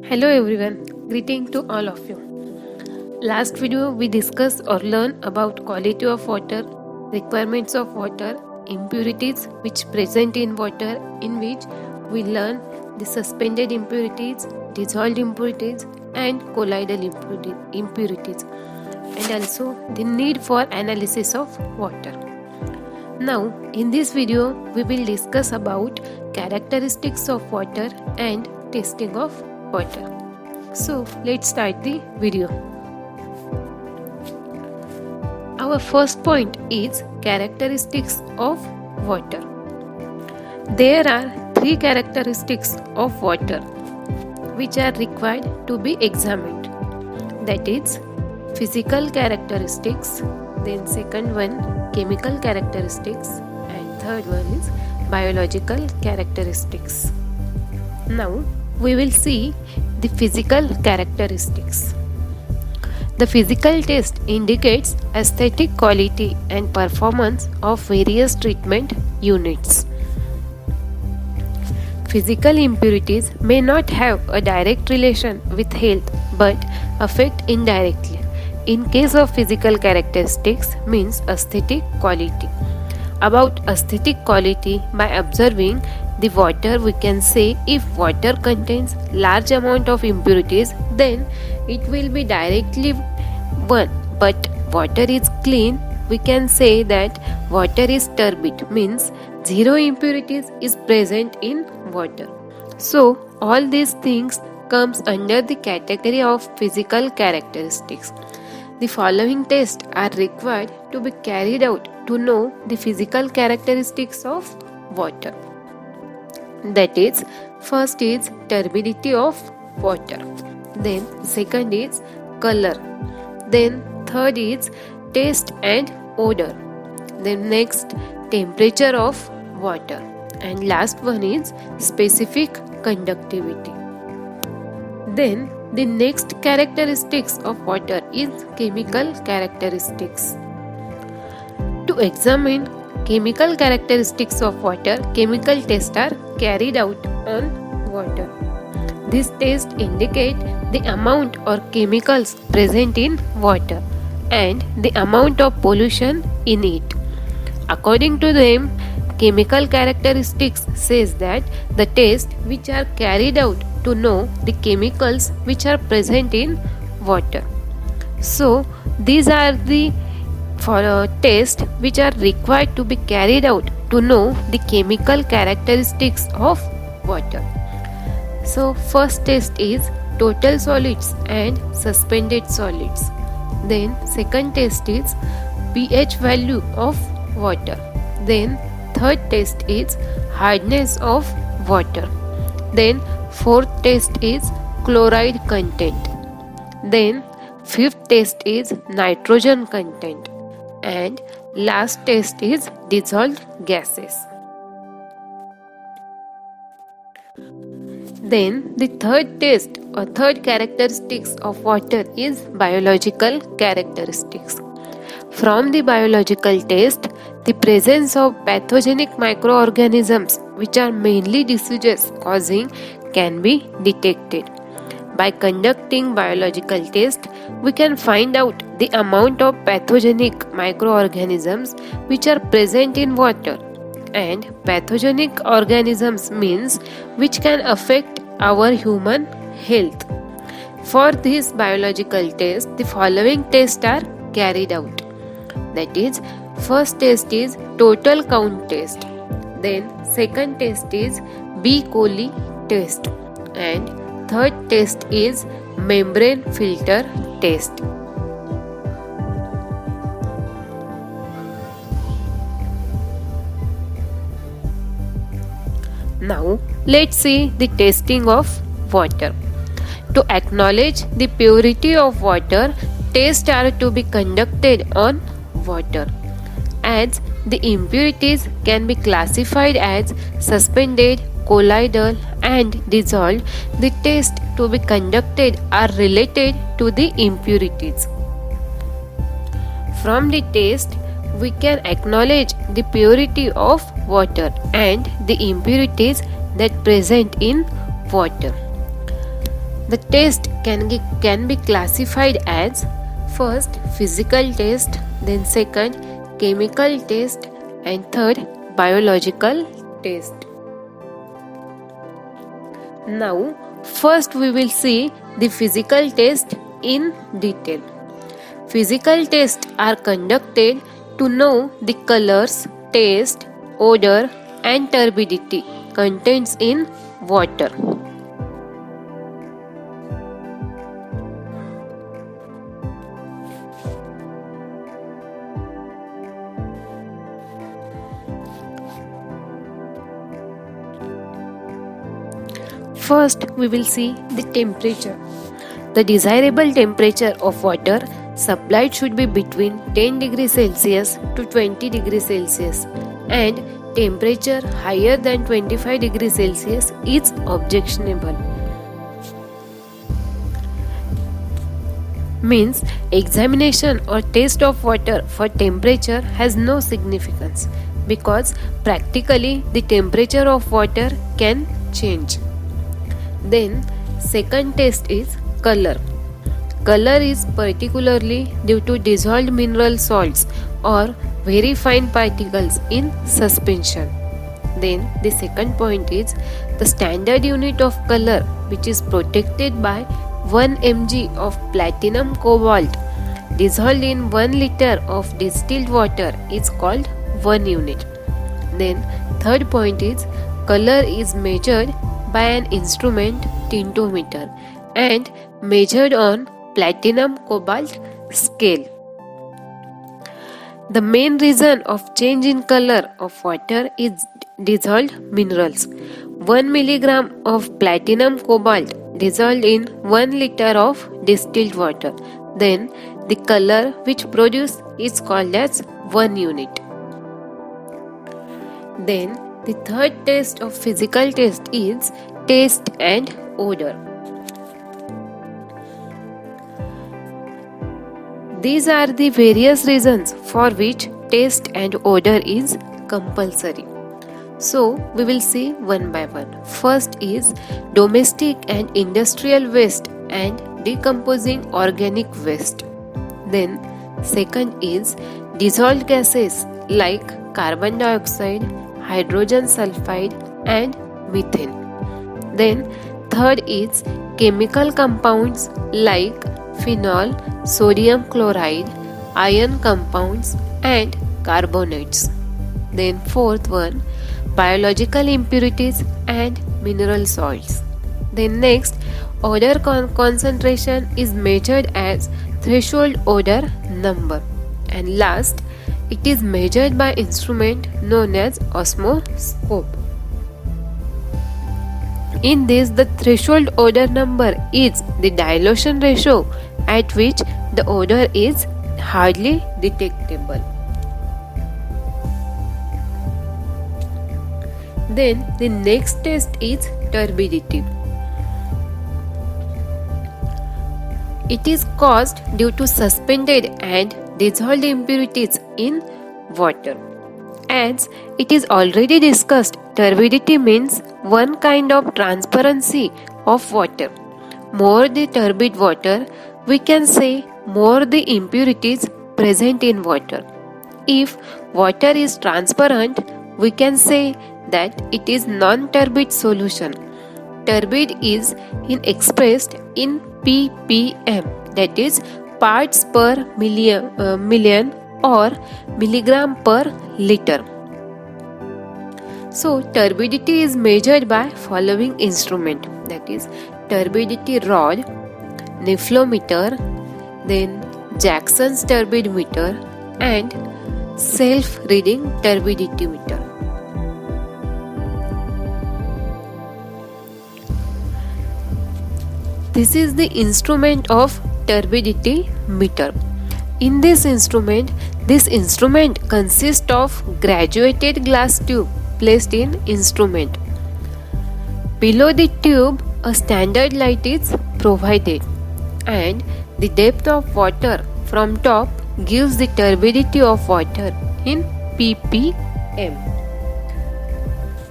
Hello everyone, greeting to all of you. Last video we discussed or learned about quality of water, requirements of water, impurities which present in water, in which we learn the suspended impurities, dissolved impurities and colloidal impurities, and also the need for analysis of water. Now in this video we will discuss about characteristics of water and testing of water. So let's start the video. Our first point is characteristics of water. There are three characteristics of water which are required to be examined. That is physical characteristics, then second one chemical characteristics, and third one is biological characteristics. Now we will see the physical characteristics. The physical test indicates aesthetic quality and performance of various treatment units. Physical impurities may not have a direct relation with health but affect indirectly. In case of physical characteristics means aesthetic quality. About aesthetic quality, by observing the water we can say if water contains large amount of impurities then it will be directly one, but water is clean we can say that water is turbid means zero impurities is present in water. So all these things comes under the category of physical characteristics. The following tests are required to be carried out to know the physical characteristics of water. That is, first is turbidity of water, then second is color, then third is taste and odor, then next temperature of water, and last one is specific conductivity. Then the next characteristics of water is chemical characteristics. To examine chemical characteristics of water, chemical tests are carried out on water. This test indicate the amount or chemicals present in water and the amount of pollution in it. According to them, chemical characteristics says that the tests which are carried out to know the chemicals which are present in water. So these are the tests which are required to be carried out to know the chemical characteristics of water. So first test is total solids and suspended solids. Then second test is pH value of water. Then third test is hardness of water. Then fourth test is chloride content. Then fifth test is nitrogen content. And last test is dissolved gases. Then the third test or third characteristics of water is biological characteristics. From the biological test, the presence of pathogenic microorganisms which are mainly diseases causing can be detected. By conducting biological test, we can find out the amount of pathogenic microorganisms which are present in water. And pathogenic organisms means which can affect our human health. For this biological test, the following tests are carried out. That is, first test is total count test. Then second test is B. coli test. And third test is membrane filter test. Now let's see the testing of water. To acknowledge the purity of water, tests are to be conducted on water. As the impurities can be classified as suspended, colloidal and dissolved, the tests to be conducted are related to the impurities. From the test, we can acknowledge the purity of water and the impurities that present in water. The test can be classified as first physical test, then second chemical test, and third biological test. Now, first we will see the physical test in detail. Physical tests are conducted to know the colors, taste, odor, and turbidity contains in water. First, we will see the temperature. The desirable temperature of water supplied should be between 10 degrees Celsius to 20 degrees Celsius, and temperature higher than 25 degrees Celsius is objectionable. Means examination or test of water for temperature has no significance because practically the temperature of water can change. Then second test is color. Color is particularly due to dissolved mineral salts or very fine particles in suspension. Then the second point is the standard unit of color, which is protected by 1 mg of platinum cobalt dissolved in 1 liter of distilled water is called 1 unit. Then third point is color is measured by an instrument tintometer and measured on platinum cobalt scale. The main reason of change in color of water is dissolved minerals. 1 milligram of platinum cobalt dissolved in 1 liter of distilled water. Then the color which produced is called as 1 unit. Then the third test of physical test is taste and odor. These are the various reasons for which taste and odor is compulsory. So we will see one by one. First is domestic and industrial waste and decomposing organic waste. Then second is dissolved gases like carbon dioxide, hydrogen sulfide and methane. Then third is chemical compounds like phenol, sodium chloride, iron compounds and carbonates. Then fourth one, biological impurities and mineral salts. Then next, odor concentration is measured as threshold odor number. And last, it is measured by instrument known as osmoscope. In this, the threshold odor number is the dilution ratio at which the odor is hardly detectable. Then the next test is turbidity. It is caused due to suspended and dissolved impurities in water. As it is already discussed, turbidity means one kind of transparency of water. More the turbid water, we can say more the impurities present in water. If water is transparent, we can say that it is non-turbid solution. Turbid is expressed in ppm, that is parts per million or milligram per liter. So turbidity is measured by following instrument, that is turbidity rod, nephlometer, then Jackson's turbidimeter and self-reading turbidity meter. This is the instrument of turbidity meter. In this instrument consists of graduated glass tube placed in instrument. Below the tube, a standard light is provided, and the depth of water from top gives the turbidity of water in ppm.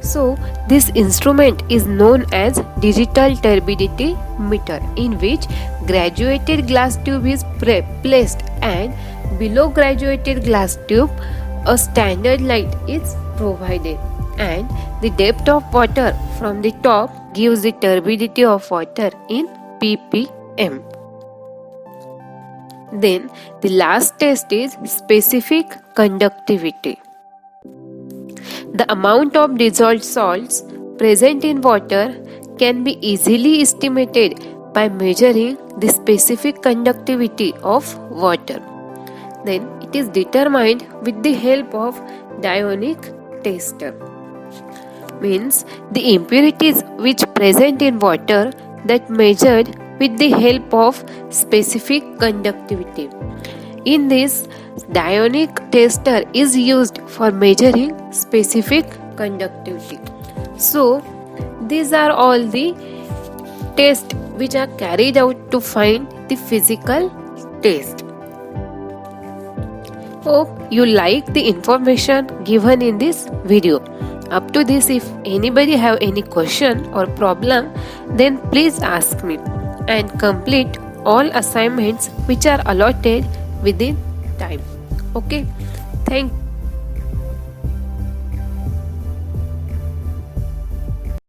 So, this instrument is known as digital turbidity meter, in which graduated glass tube is placed, and below graduated glass tube a standard light is provided, and the depth of water from the top gives the turbidity of water in ppm. Then the last test is specific conductivity. The amount of dissolved salts present in water can be easily estimated by measuring the specific conductivity of water. Then it is determined with the help of Dionik tester. Means the impurities which present in water that measured with the help of specific conductivity. In this, Dionik tester is used for measuring specific conductivity. So, these are all the tests which are carried out to find the physical test. Hope you like the information given in this video. Up to this, if anybody have any question or problem, then please ask me, and complete all assignments which are allotted within time. Okay, thank you.